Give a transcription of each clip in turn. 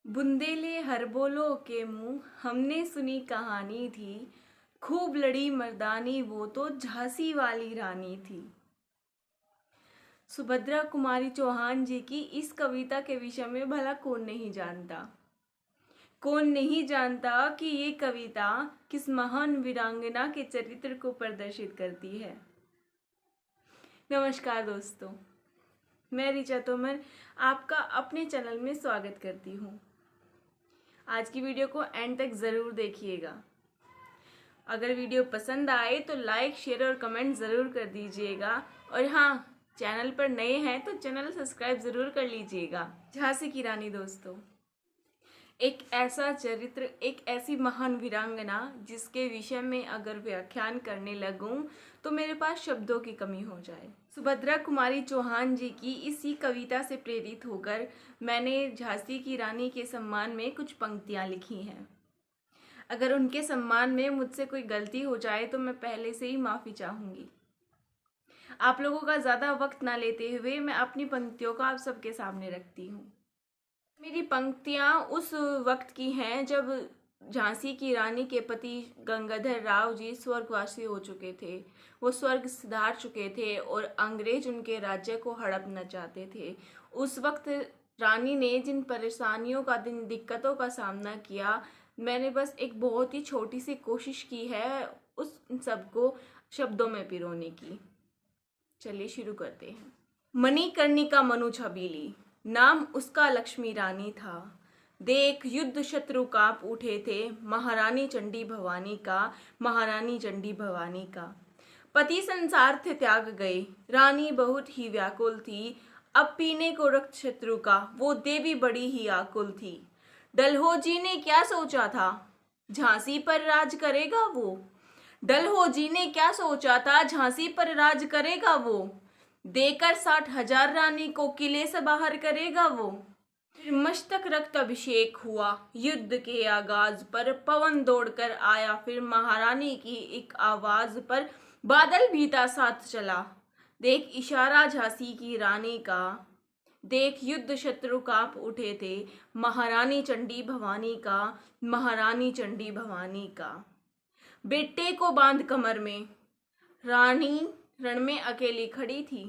बुंदेले हर बोलो के मुँह हमने सुनी कहानी थी। खूब लड़ी मर्दानी वो तो झांसी वाली रानी थी। सुभद्रा कुमारी चौहान जी की इस कविता के विषय में भला कौन नहीं जानता। कौन नहीं जानता कि ये कविता किस महान वीरांगना के चरित्र को प्रदर्शित करती है। नमस्कार दोस्तों, मैं ऋचा तोमर आपका अपने चैनल में स्वागत करती हूँ। आज की वीडियो को एंड तक ज़रूर देखिएगा। अगर वीडियो पसंद आए तो लाइक, शेयर और कमेंट ज़रूर कर दीजिएगा। और हाँ, चैनल पर नए हैं तो चैनल सब्सक्राइब ज़रूर कर लीजिएगा। झांसी की रानी दोस्तों, एक ऐसा चरित्र, एक ऐसी महान वीरांगना जिसके विषय में अगर व्याख्यान करने लगूं तो मेरे पास शब्दों की कमी हो जाए। सुभद्रा कुमारी चौहान जी की इसी कविता से प्रेरित होकर मैंने झांसी की रानी के सम्मान में कुछ पंक्तियां लिखी हैं। अगर उनके सम्मान में मुझसे कोई गलती हो जाए तो मैं पहले से ही माफ़ी चाहूँगी। आप लोगों का ज़्यादा वक्त ना लेते हुए मैं अपनी पंक्तियों को आप सबके सामने रखती हूँ। मेरी पंक्तियाँ उस वक्त की हैं जब झांसी की रानी के पति गंगाधर राव जी स्वर्गवासी हो चुके थे। वो स्वर्ग सिधार चुके थे और अंग्रेज उनके राज्य को हड़पना चाहते थे। उस वक्त रानी ने जिन परेशानियों का, जिन दिक्कतों का सामना किया, मैंने बस एक बहुत ही छोटी सी कोशिश की है उस सबको शब्दों में पिरोने की। चलिए शुरू करते हैं। मणिकर्णिका मनु छबीली, नाम उसका लक्ष्मी रानी था। देख युद्ध शत्रु कांप उठे थे, महारानी चंडी भवानी का, महारानी चंडी भवानी का। पति संसार थे त्याग गए, रानी बहुत ही व्याकुल थी। अब पीने को रक्त शत्रु का, वो देवी बड़ी ही आकुल थी। डलहौजी ने क्या सोचा था, झांसी पर राज करेगा वो। डलहौजी ने क्या सोचा था, झांसी पर राज करेगा वो। देकर 60,000 रानी को किले से बाहर करेगा वो। फिर मस्तक रक्त अभिषेक हुआ, युद्ध के आगाज पर पवन दौड़कर आया। फिर महारानी की एक आवाज पर बादल भीता साथ चला। देख इशारा झांसी की रानी का, देख युद्ध शत्रु कांप उठे थे, महारानी चंडी भवानी का, महारानी चंडी भवानी का। बेटे को बांध कमर में, रानी रण में अकेली खड़ी थी।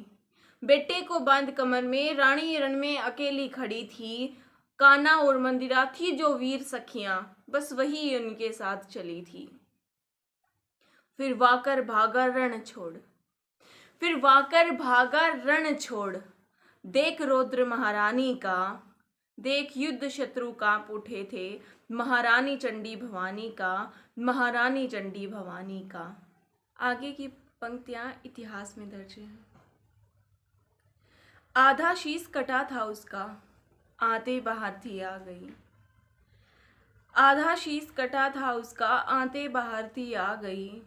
बेटे को बांध कमर में, रानी रण में अकेली खड़ी थी। कान्हा और मंदिरा थी जो वीर सखियां, बस वही उनके साथ चली थी। फिर वाकर भागा रण छोड़, फिर वाकर भागा रण छोड़। देख रौद्र महारानी का, देख युद्ध शत्रु कांप उठे थे, महारानी चंडी भवानी का, महारानी चंडी भवानी का। आगे की पंक्तियां इतिहास में दर्ज हैं। आधा शीश कटा था उसका, आते बाहर थी आ गई। आधा शीश कटा था उसका, आते बाहर थी आ गई।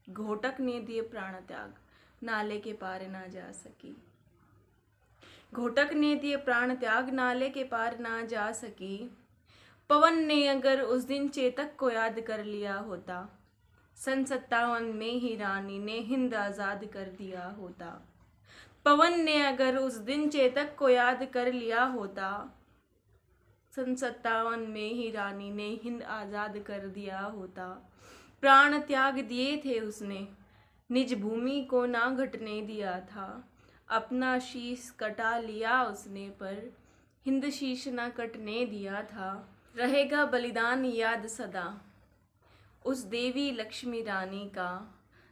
घोटक ने दिए प्राण त्याग, नाले के पार ना जा सकी। घोटक ने दिए प्राण त्याग, नाले के पार ना जा सकी। पवन ने अगर उस दिन चेतक को याद कर लिया होता, सन 57 में ही रानी ने हिंद आज़ाद कर दिया होता। पवन ने अगर उस दिन चेतक को याद कर लिया होता, सन 57 में ही रानी ने हिंद आज़ाद कर दिया होता। प्राण त्याग दिए थे उसने, निज भूमि को ना घटने दिया था। अपना शीश कटा लिया उसने, पर हिंद शीश ना कटने दिया था। रहेगा बलिदान याद सदा उस देवी लक्ष्मी रानी का।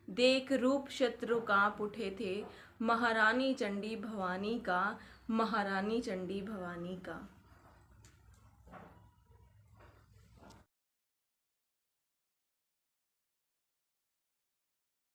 देख रूप शत्रु कांप उठे थे, महारानी चंडी भवानी का, महारानी चंडी भवानी का।